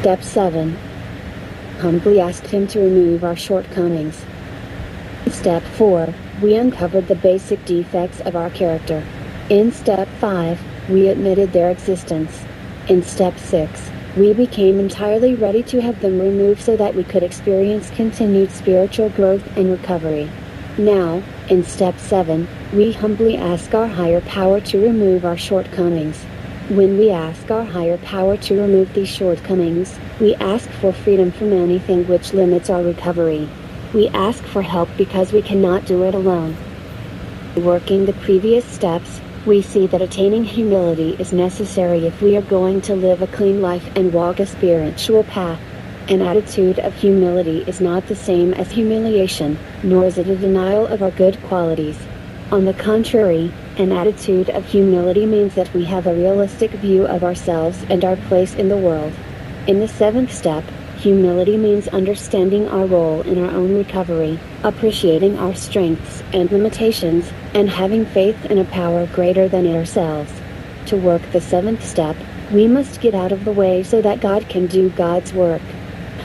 Step 7. Humbly asked him to remove our shortcomings. Step 4. We uncovered the basic defects of our character. In Step 5, we admitted their existence. In Step 6, we became entirely ready to have them removed so that we could experience continued spiritual growth and recovery. Now, in Step 7, we humbly ask our higher power to remove our shortcomings. When we ask our higher power to remove these shortcomings, we ask for freedom from anything which limits our recovery. We ask for help because we cannot do it alone. Working the previous steps, we see that attaining humility is necessary if we are going to live a clean life and walk a spiritual path. An attitude of humility is not the same as humiliation, nor is it a denial of our good qualities. On the contrary, an attitude of humility means that we have a realistic view of ourselves and our place in the world. In the 7th step, humility means understanding our role in our own recovery, appreciating our strengths and limitations, and having faith in a power greater than ourselves. To work the 7th step, we must get out of the way so that God can do God's work.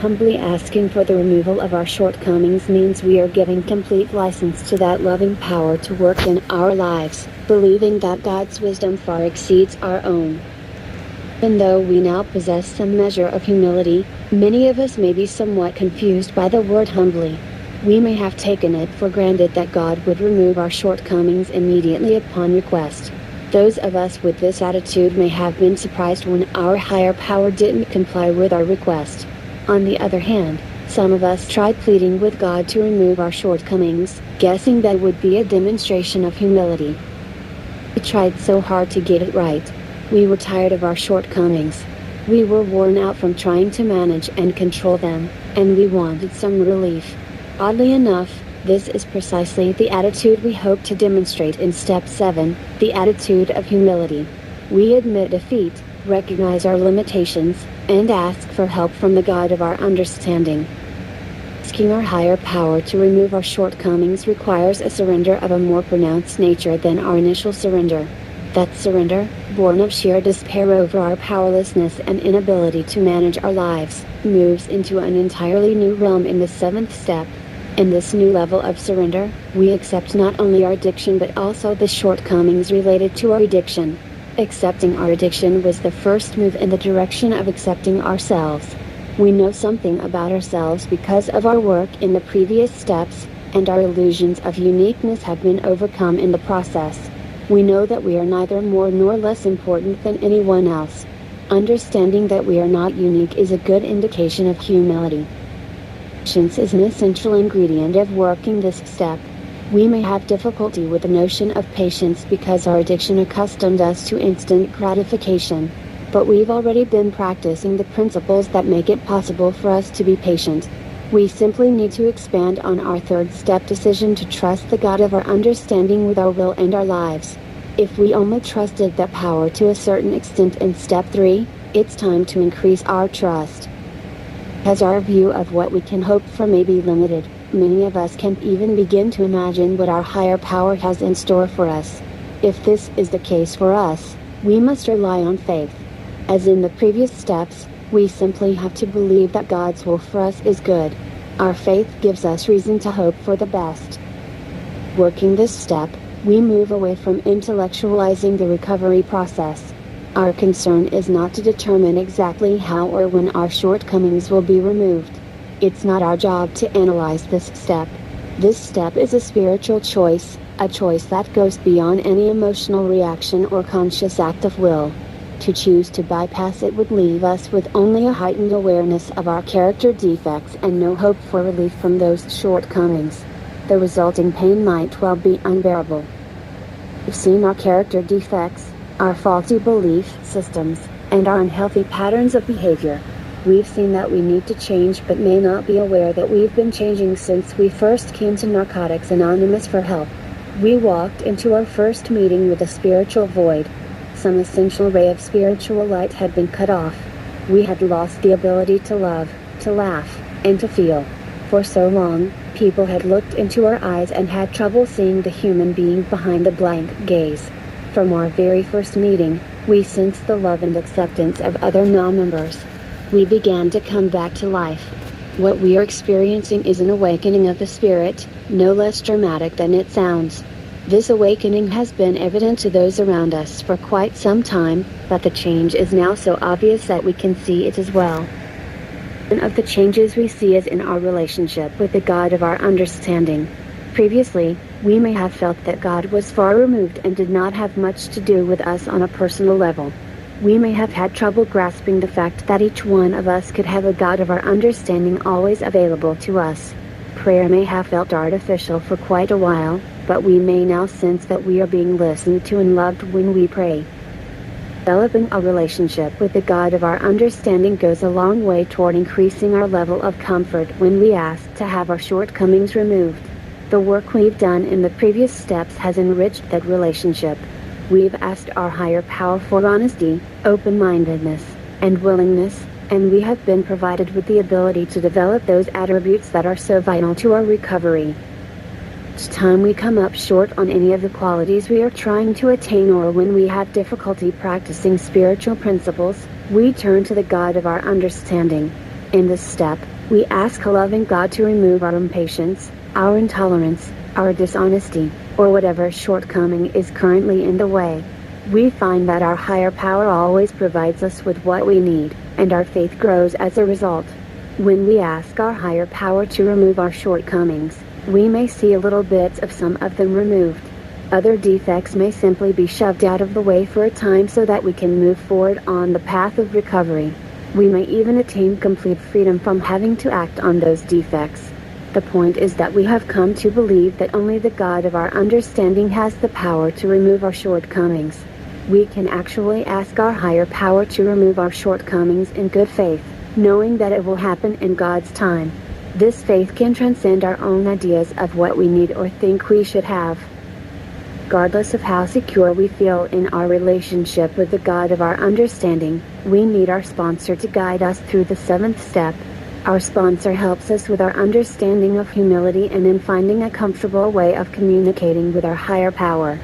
Humbly asking for the removal of our shortcomings means we are giving complete license to that loving power to work in our lives, believing that God's wisdom far exceeds our own. Even though we now possess some measure of humility, many of us may be somewhat confused by the word humbly. We may have taken it for granted that God would remove our shortcomings immediately upon request. Those of us with this attitude may have been surprised when our higher power didn't comply with our request. On the other hand, some of us tried pleading with God to remove our shortcomings, guessing that would be a demonstration of humility. We tried so hard to get it right. We were tired of our shortcomings. We were worn out from trying to manage and control them, and we wanted some relief. Oddly enough, this is precisely the attitude we hope to demonstrate in Step 7, the attitude of humility. We admit defeat, recognize our limitations, and ask for help from the God of our understanding. Asking our higher power to remove our shortcomings requires a surrender of a more pronounced nature than our initial surrender. That surrender, born of sheer despair over our powerlessness and inability to manage our lives, moves into an entirely new realm in the 7th step. In this new level of surrender, we accept not only our addiction but also the shortcomings related to our addiction. Accepting our addiction was the first move in the direction of accepting ourselves. We know something about ourselves because of our work in the previous steps, and our illusions of uniqueness have been overcome in the process. We know that we are neither more nor less important than anyone else. Understanding that we are not unique is a good indication of humility. Patience is an essential ingredient of working this step. We may have difficulty with the notion of patience because our addiction accustomed us to instant gratification. But we've already been practicing the principles that make it possible for us to be patient. We simply need to expand on our 3rd step decision to trust the God of our understanding with our will and our lives. If we only trusted that power to a certain extent in Step 3, it's time to increase our trust. As our view of what we can hope for may be limited, many of us can't even begin to imagine what our higher power has in store for us. If this is the case for us, we must rely on faith. As in the previous steps, we simply have to believe that God's will for us is good. Our faith gives us reason to hope for the best. Working this step, we move away from intellectualizing the recovery process. Our concern is not to determine exactly how or when our shortcomings will be removed. It's not our job to analyze this step. This step is a spiritual choice, a choice that goes beyond any emotional reaction or conscious act of will. To choose to bypass it would leave us with only a heightened awareness of our character defects and no hope for relief from those shortcomings. The resulting pain might well be unbearable. We've seen our character defects, our faulty belief systems, and our unhealthy patterns of behavior. We've seen that we need to change but may not be aware that we've been changing since we first came to Narcotics Anonymous for help. We walked into our first meeting with a spiritual void. Some essential ray of spiritual light had been cut off. We had lost the ability to love, to laugh, and to feel. For so long, people had looked into our eyes and had trouble seeing the human being behind the blank gaze. From our very first meeting, we sensed the love and acceptance of other non-members. We began to come back to life. What we are experiencing is an awakening of the spirit, no less dramatic than it sounds. This awakening has been evident to those around us for quite some time, but the change is now so obvious that we can see it as well. One of the changes we see is in our relationship with the God of our understanding. Previously, we may have felt that God was far removed and did not have much to do with us on a personal level. We may have had trouble grasping the fact that each one of us could have a God of our understanding always available to us. Prayer may have felt artificial for quite a while, but we may now sense that we are being listened to and loved when we pray. Developing a relationship with the God of our understanding goes a long way toward increasing our level of comfort when we ask to have our shortcomings removed. The work we've done in the previous steps has enriched that relationship. We've asked our higher power for honesty, open-mindedness, and willingness, and we have been provided with the ability to develop those attributes that are so vital to our recovery. Each time we come up short on any of the qualities we are trying to attain, or when we have difficulty practicing spiritual principles, we turn to the God of our understanding. In this step, we ask a loving God to remove our impatience, our intolerance, our dishonesty, or whatever shortcoming is currently in the way. We find that our higher power always provides us with what we need, and our faith grows as a result. When we ask our higher power to remove our shortcomings, we may see a little bits of some of them removed. Other defects may simply be shoved out of the way for a time so that we can move forward on the path of recovery. We may even attain complete freedom from having to act on those defects. The point is that we have come to believe that only the God of our understanding has the power to remove our shortcomings. We can actually ask our higher power to remove our shortcomings in good faith, knowing that it will happen in God's time. This faith can transcend our own ideas of what we need or think we should have. Regardless of how secure we feel in our relationship with the God of our understanding, we need our sponsor to guide us through the 7th step. Our sponsor helps us with our understanding of humility and in finding a comfortable way of communicating with our higher power.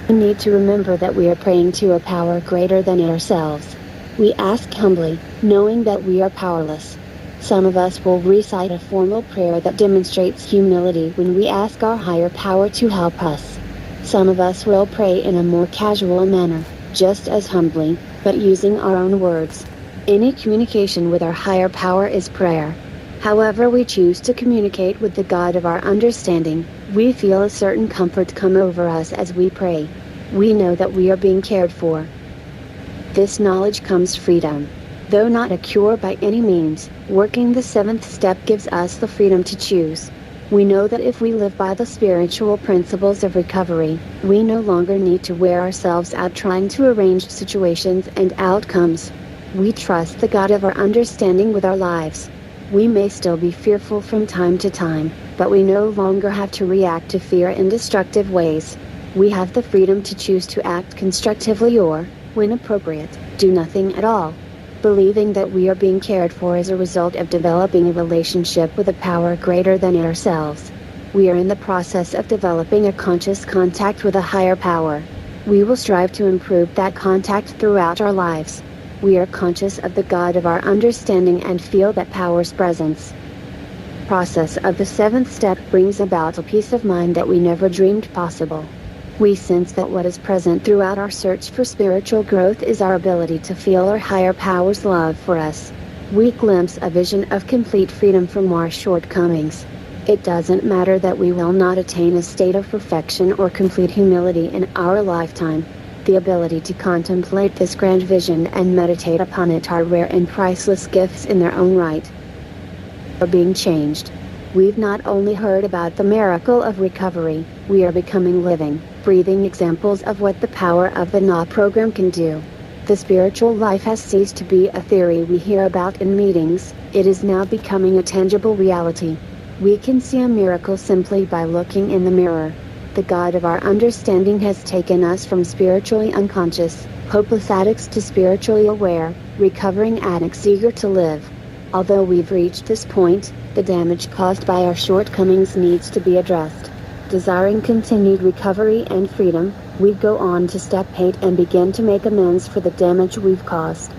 We need to remember that we are praying to a power greater than ourselves. We ask humbly, knowing that we are powerless. Some of us will recite a formal prayer that demonstrates humility when we ask our higher power to help us. Some of us will pray in a more casual manner, just as humbly, but using our own words. Any communication with our higher power is prayer. However we choose to communicate with the God of our understanding, we feel a certain comfort come over us as we pray. We know that we are being cared for. This knowledge comes freedom. Though not a cure by any means, working the 7th step gives us the freedom to choose. We know that if we live by the spiritual principles of recovery, we no longer need to wear ourselves out trying to arrange situations and outcomes. We trust the God of our understanding with our lives. We may still be fearful from time to time, but we no longer have to react to fear in destructive ways. We have the freedom to choose to act constructively or, when appropriate, do nothing at all. Believing that we are being cared for as a result of developing a relationship with a power greater than ourselves. We are in the process of developing a conscious contact with a higher power. We will strive to improve that contact throughout our lives. We are conscious of the God of our understanding and feel that power's presence. The process of the 7th step brings about a peace of mind that we never dreamed possible. We sense that what is present throughout our search for spiritual growth is our ability to feel our higher power's love for us. We glimpse a vision of complete freedom from our shortcomings. It doesn't matter that we will not attain a state of perfection or complete humility in our lifetime. The ability to contemplate this grand vision and meditate upon it are rare and priceless gifts in their own right. We are being changed. We've not only heard about the miracle of recovery, we are becoming living, breathing examples of what the power of the NA program can do. The spiritual life has ceased to be a theory we hear about in meetings, it is now becoming a tangible reality. We can see a miracle simply by looking in the mirror. The God of our understanding has taken us from spiritually unconscious, hopeless addicts to spiritually aware, recovering addicts eager to live. Although we've reached this point, the damage caused by our shortcomings needs to be addressed. Desiring continued recovery and freedom, we go on to step 8 and begin to make amends for the damage we've caused.